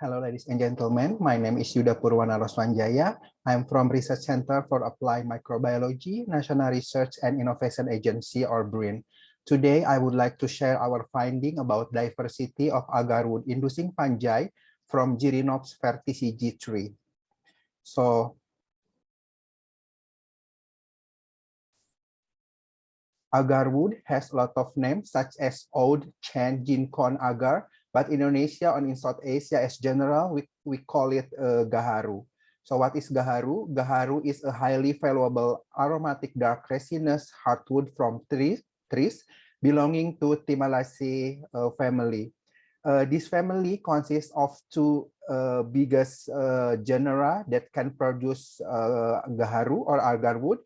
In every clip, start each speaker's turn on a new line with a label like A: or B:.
A: Hello, ladies and gentlemen. My name is Yuda Purwana Roswanjaya. I'm from Research Center for Applied Microbiology, National Research and Innovation Agency, or BRIN. Today, I would like to share our finding about diversity of agarwood-inducing fungi from Girinops verticigi tree. So, agarwood has a lot of names such as oud, chan, ginkgon, agar, but in Indonesia and in South Asia as general, we call it gaharu. So what is gaharu? Gaharu is a highly valuable aromatic dark resinous hardwood from trees belonging to Timalaceae family. This family consists of two biggest genera that can produce gaharu or agarwood,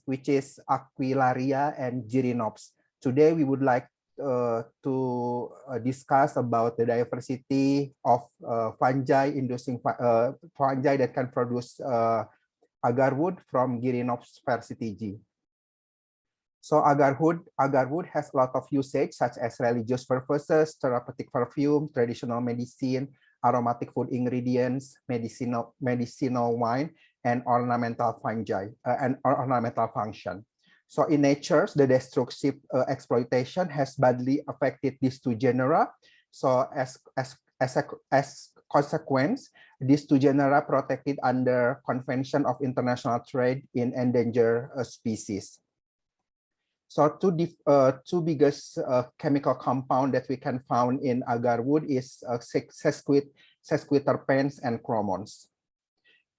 A: which is Aquilaria and Girinops. Today, we would like to discuss about the diversity of fungi-inducing fungi that can produce agarwood from Girinops verticigi. So agarwood has a lot of usage, such as religious purposes, therapeutic perfume, traditional medicine, aromatic food ingredients, medicinal wine, and ornamental fungi and ornamental function. So in nature, the destructive exploitation has badly affected these two genera. So as consequence, these two genera protected under Convention of International Trade in Endangered Species. So two biggest chemical compound that we can found in agarwood is sesquiterpenes and chromones.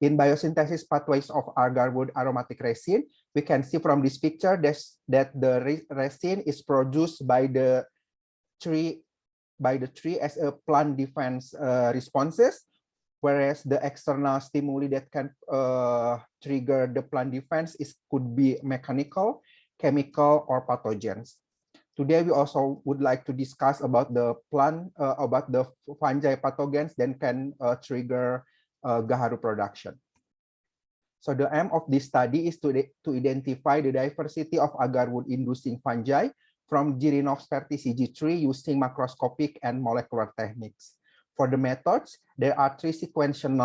A: In biosynthesis pathways of agarwood aromatic resin, we can see from this picture that the resin is produced by the tree as a plant defense responses, whereas the external stimuli that can trigger the plant defense could be mechanical, chemical, or pathogens. Today, we also would like to discuss about the fungi pathogens that can trigger gaharu production. So the aim of this study is to identify the diversity of agarwood-inducing fungi from Girinops verticigi tree using macroscopic and molecular techniques. For the methods, there are three sequential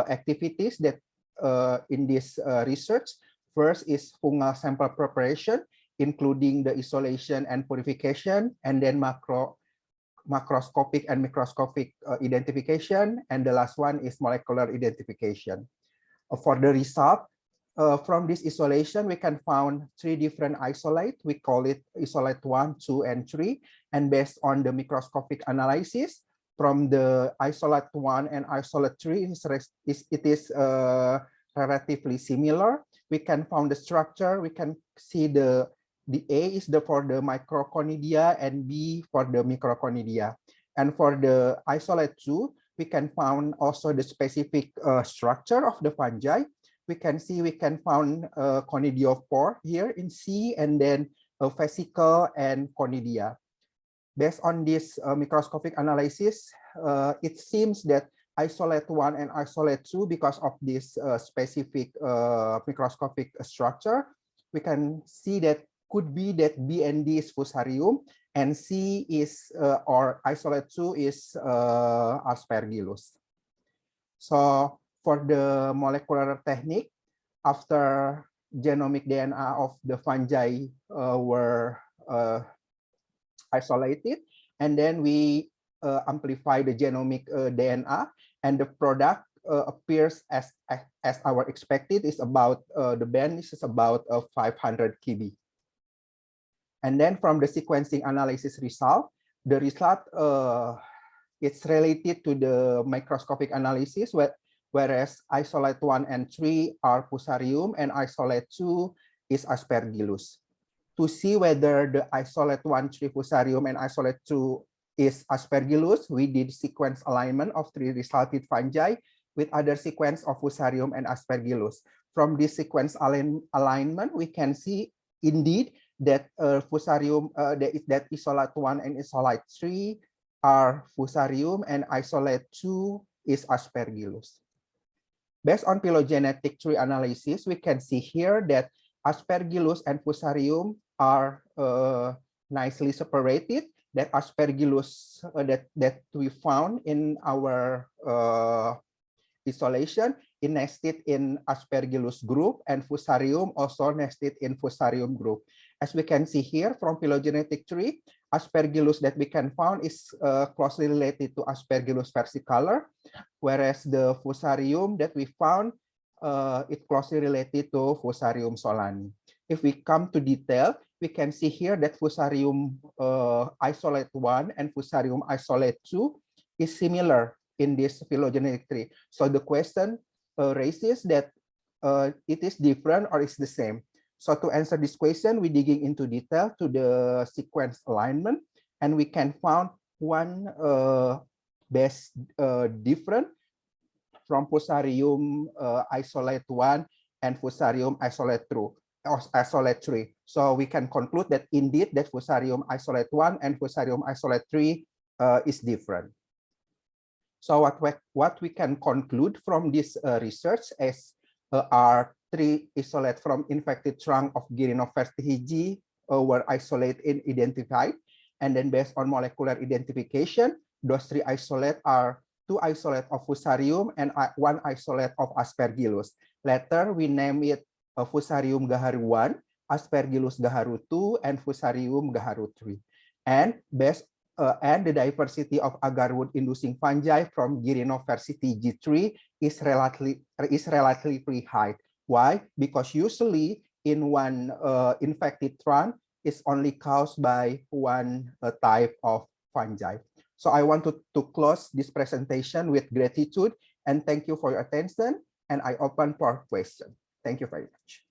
A: activities that in this research. First is fungal sample preparation, including the isolation and purification, and then macroscopic and microscopic identification, and the last one is molecular identification. For the result, from this isolation, we can find three different isolates. We call it isolate 1, 2, and 3, and based on the microscopic analysis, from the isolate 1 and isolate 3, it is relatively similar. We can find the structure. We can see the A is for the microconidia and B for the microconidia. And for the isolate 2, we can find also the specific structure of the fungi. We can find conidiophore here in C, and then vesicle and conidia. Based on this microscopic analysis, it seems that isolate 1 and isolate 2, because of this specific microscopic structure, we can see that could be that B and D is Fusarium, and C is, or isolate 2 is Aspergillus. So for the molecular technique, after genomic DNA of the fungi were isolated, and then we amplify the genomic DNA, and the product appears as our expected is about the band is about 500 kb. And then from the sequencing analysis result, the result it's related to the microscopic analysis, whereas isolate 1 and 3 are Fusarium and isolate 2 is Aspergillus. To see whether the isolate 1, 3 Fusarium and isolate 2 is Aspergillus, we did sequence alignment of 3 resulted fungi with other sequence of Fusarium and Aspergillus. From this sequence alignment, we can see indeed that Fusarium, that isolate 1 and isolate 3 are Fusarium and isolate 2 is Aspergillus. Based on phylogenetic tree analysis, we can see here that Aspergillus and Fusarium are nicely separated. that Aspergillus that we found in our isolation is nested in Aspergillus group, and Fusarium also nested in Fusarium group. As we can see here from phylogenetic tree, Aspergillus that we can find is closely related to Aspergillus versicolor, whereas the Fusarium that we found is closely related to Fusarium solani. If we come to detail, we can see here that Fusarium isolate 1 and Fusarium isolate 2 is similar in this phylogenetic tree. So the question raises that it is different or is the same. So to answer this question, we digging into detail to the sequence alignment, and we can find one base different from Fusarium isolate 1 and Fusarium isolate 3. So we can conclude that indeed that Fusarium isolate 1 and Fusarium isolate 3 is different. So what we can conclude from this research is are 3 isolate from infected trunk of Gyrinophares hiji were isolated and identified, and then based on molecular identification, those 3 isolate are 2 isolate of Fusarium and 1 isolate of Aspergillus. Later we name it Fusarium gaharu 1, Aspergillus gaharu 2, and Fusarium gaharu 3. And based and the diversity of agar-wood inducing fungi from Gyrinophares hiji is relatively high. Why? Because usually in one infected trunk is only caused by one type of fungi. So I want to close this presentation with gratitude and thank you for your attention, and I open for questions. Thank you very much.